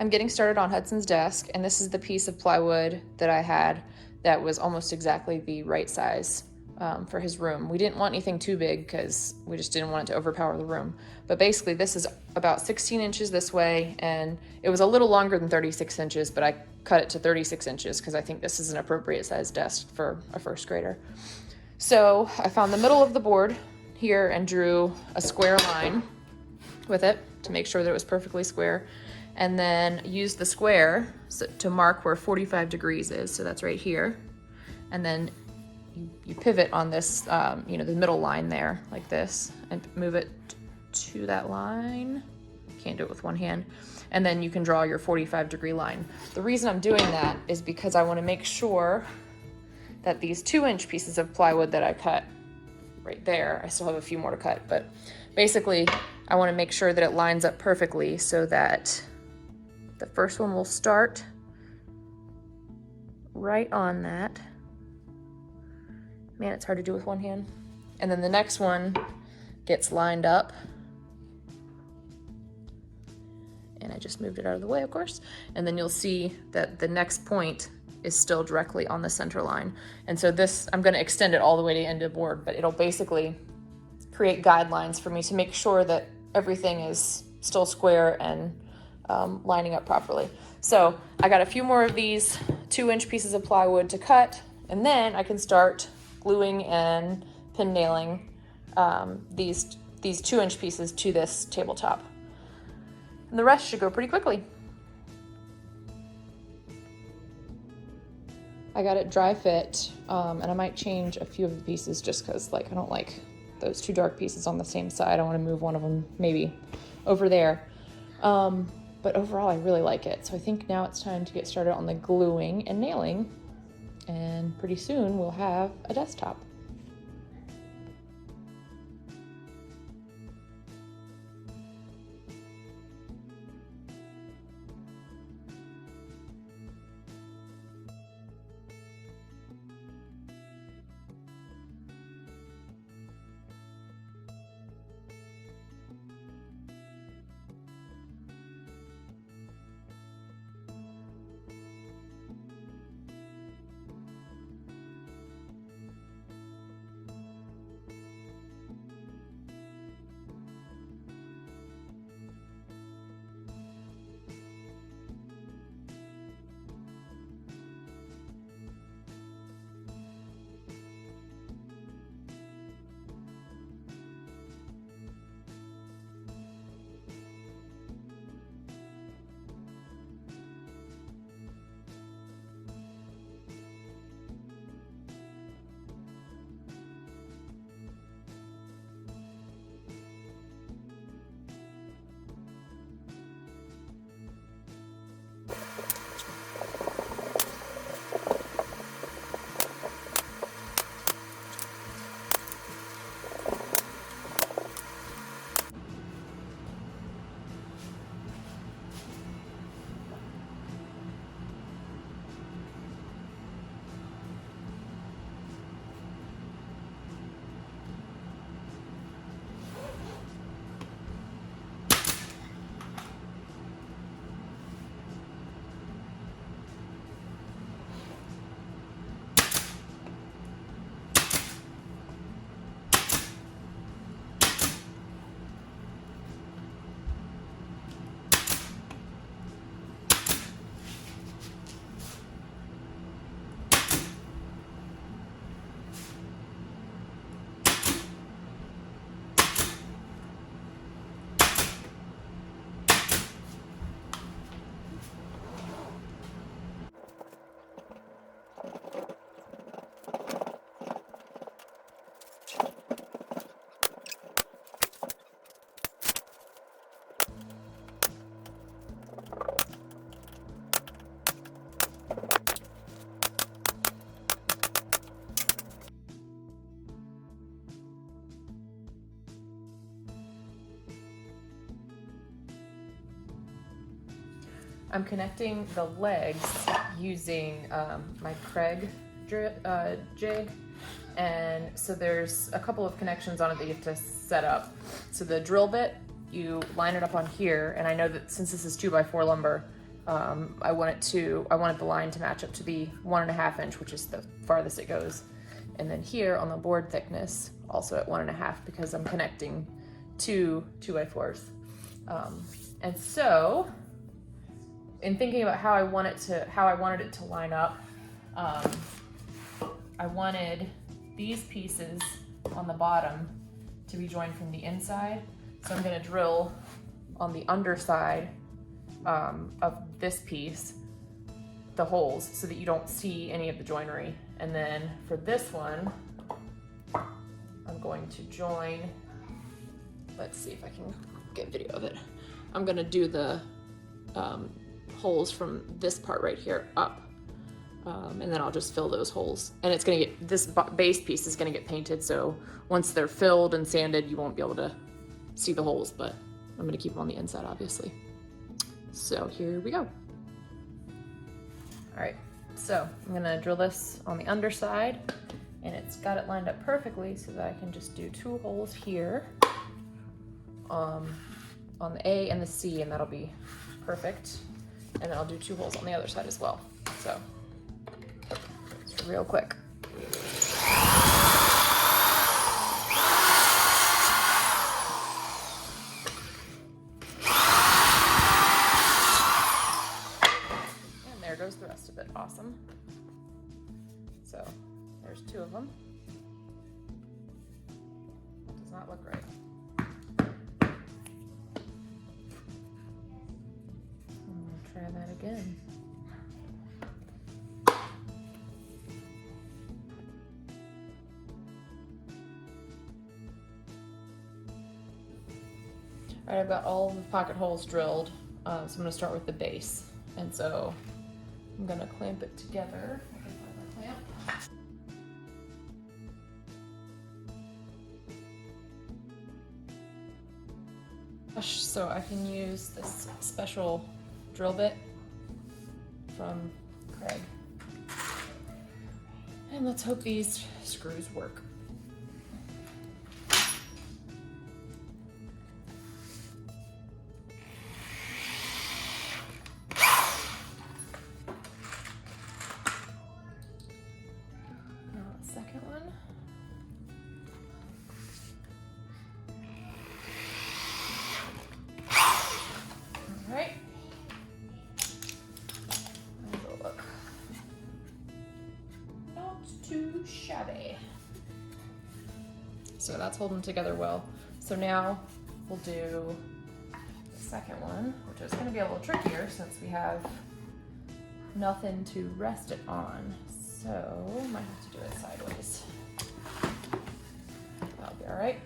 I'm getting started on Hudson's desk, and this is the piece of plywood that I had that was almost exactly the right size for his room. We didn't want anything too big because we just didn't want it to overpower the room. But basically this is about 16 inches this way, and it was a little longer than 36 inches, but I cut it to 36 inches because I think this is an appropriate size desk for a first grader. So I found the middle of the board here and drew a square line with it to make sure that it was perfectly square, and then used the square to mark where 45 degrees is. So that's right here. And then you pivot on this, the middle line there like this, and move it to that line. Can't do it with one hand. And then you can draw your 45-degree line. The reason I'm doing that is because I want to make sure that these 2-inch pieces of plywood that I cut right there, I still have a few more to cut, but basically I want to make sure that it lines up perfectly so that the first one will start right on that. Man, it's hard to do with one hand. And then the next one gets lined up. And I just moved it out of the way, of course. And then you'll see that the next point is still directly on the center line. And so this, I'm gonna extend it all the way to the end of the board, but it'll basically create guidelines for me to make sure that everything is still square and lining up properly. So I got a few more of these 2-inch pieces of plywood to cut, and then I can start gluing and pin nailing these 2-inch pieces to this tabletop. And the rest should go pretty quickly. I got it dry fit, and I might change a few of the pieces just because I don't like those two dark pieces on the same side. I want to move one of them maybe over there. But overall, I really like it. So I think now it's time to get started on the gluing and nailing, and pretty soon we'll have a desktop. I'm connecting the legs using my Craig jig, and so there's a couple of connections on it that you have to set up. So the drill bit, you line it up on here, and I know that since this is 2x4 lumber, I wanted the line to match up to the 1.5 inch, which is the farthest it goes. And then here on the board thickness, also at 1.5, because I'm connecting two 2x4s. And so, in thinking about how I wanted it to line up, I wanted these pieces on the bottom to be joined from the inside. So I'm going to drill on the underside of this piece the holes so that you don't see any of the joinery. And then for this one, I'm going to join, let's see if I can get video of it. I'm going to do the holes from this part right here up. And then I'll just fill those holes. And it's gonna get, this base piece is gonna get painted, so once they're filled and sanded, you won't be able to see the holes, but I'm gonna keep them on the inside, obviously. So here we go. All right, so I'm gonna drill this on the underside, and it's got it lined up perfectly so that I can just do 2 holes here on the A and the C, and that'll be perfect. And then I'll do 2 holes on the other side as well. So, just real quick. And there goes the rest of it. Awesome. So, there's 2 of them. That does not look right. Try that again. All right, I've got all the pocket holes drilled, so I'm going to start with the base. And so I'm going to clamp it together. I can find my clamp. So I can use this special drill bit from Craig. And let's hope these screws work. Now the second one. All right. Look. Not too shabby. So that's holding together well. So now we'll do the second one, which is going to be a little trickier since we have nothing to rest it on. So might have to do it sideways. That'll be all right.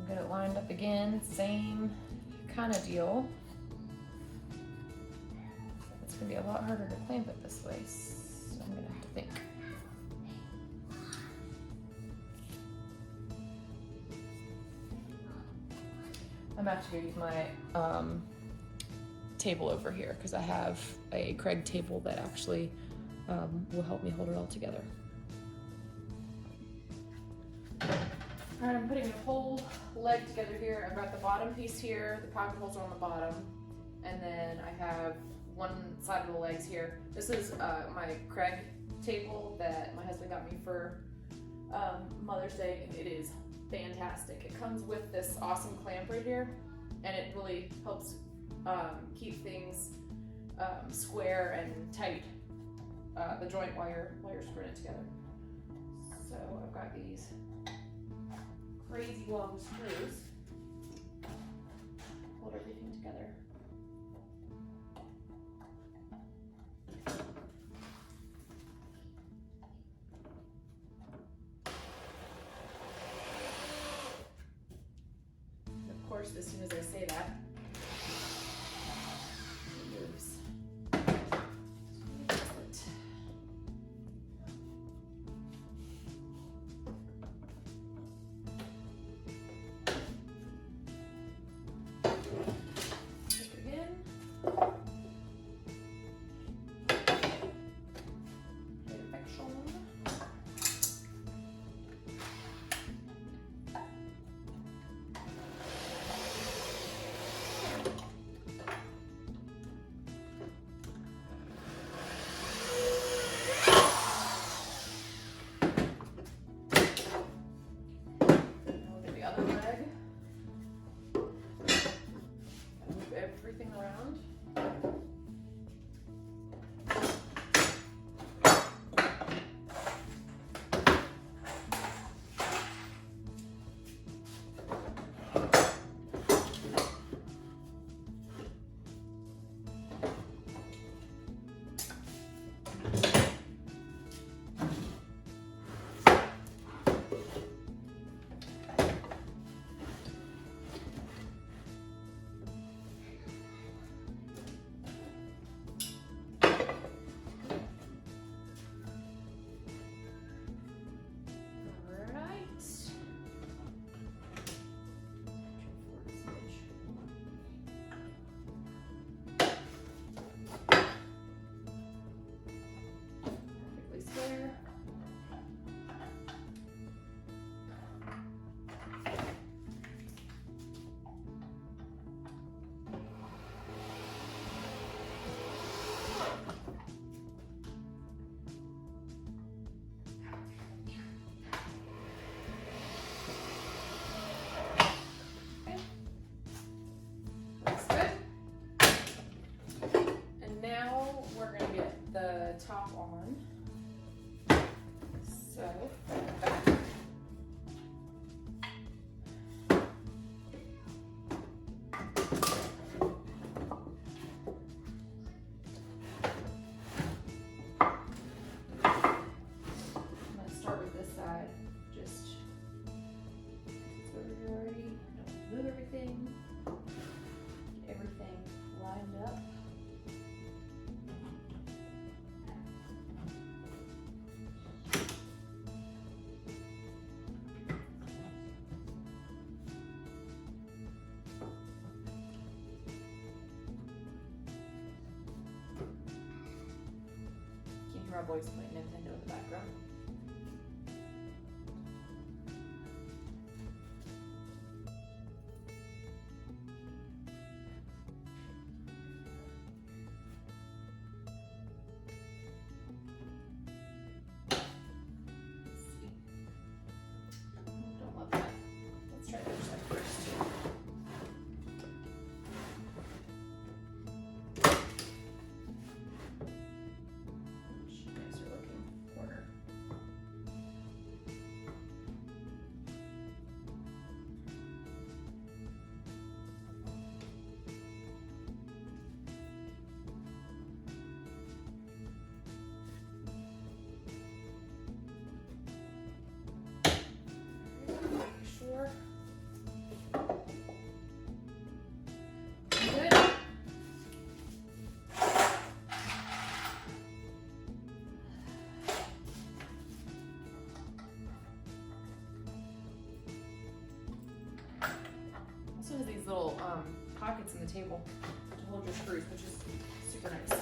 Get it lined up again, same kind of deal. It's gonna be a lot harder to clamp it this way, so I'm gonna have to think. I'm about to use my table over here because I have a Craig table that actually will help me hold it all together. All right, I'm putting the whole leg together here. I've got the bottom piece here, the pocket holes are on the bottom, and then I have one side of the legs here. This is my Craig table that my husband got me for Mother's Day, and it is fantastic. It comes with this awesome clamp right here, and it really helps keep things square and tight, the joint while you're screwing it together. So I've got these crazy long screws. Hold everything together. And of course, as soon as I say that, it moves. everything around. Top on. So I'm going to start with this side. Just it's over already. Don't move everything. Get everything lined up. My boys playing Nintendo in the background. Don't love that. Let's try the other side first. Has these little pockets in the table to hold your screws, which is super nice.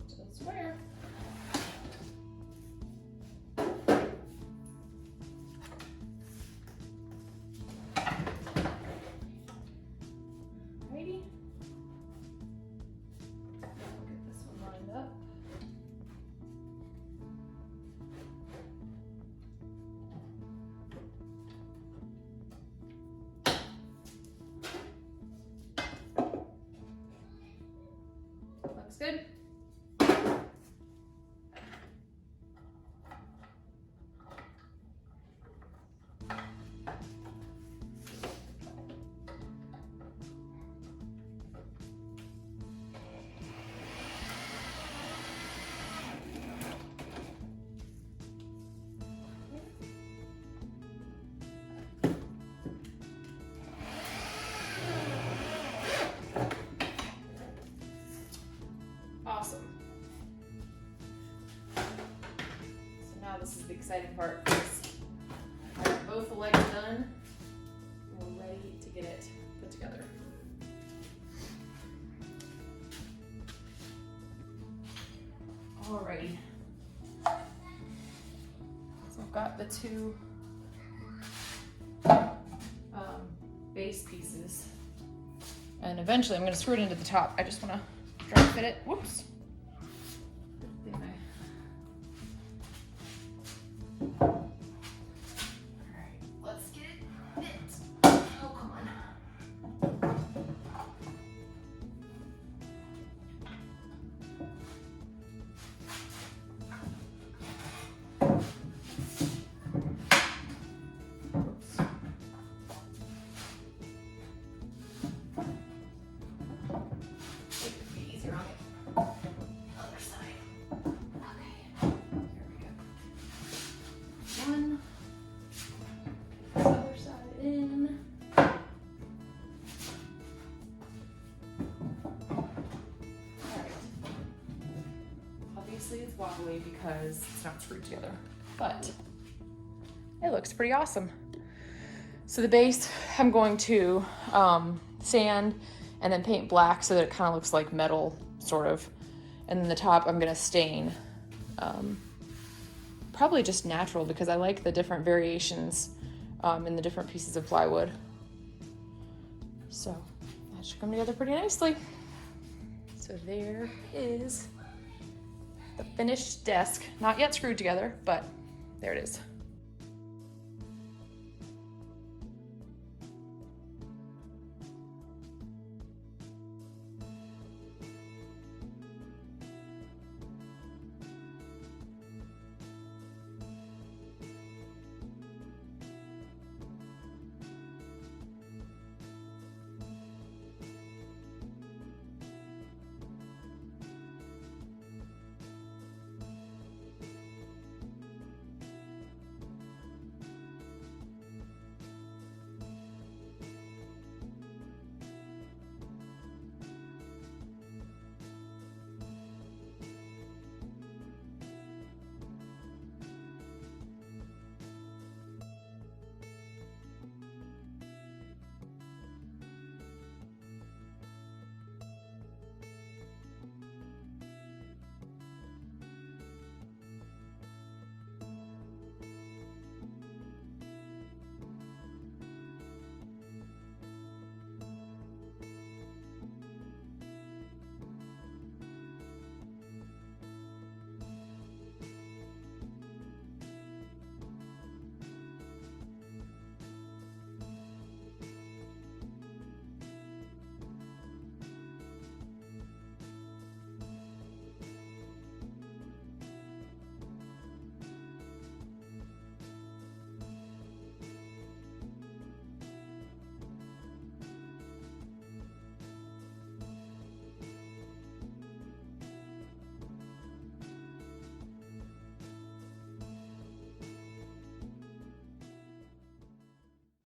Still square. Looks good. Awesome. So now this is the exciting part. I got both the legs done. We're ready to get it put together. Alrighty. So got the two base pieces, and eventually I'm going to screw it into the top. I just want to dry fit it. Whoops. All right, let's get it fit. Oh, come on. It's wobbly because it's not screwed together, but it looks pretty awesome. So the base I'm going to sand and then paint black so that it kind of looks like metal, sort of. And then the top I'm gonna stain, probably just natural because I like the different variations in the different pieces of plywood. So that should come together pretty nicely. So there is the finished desk, not yet screwed together, but there it is.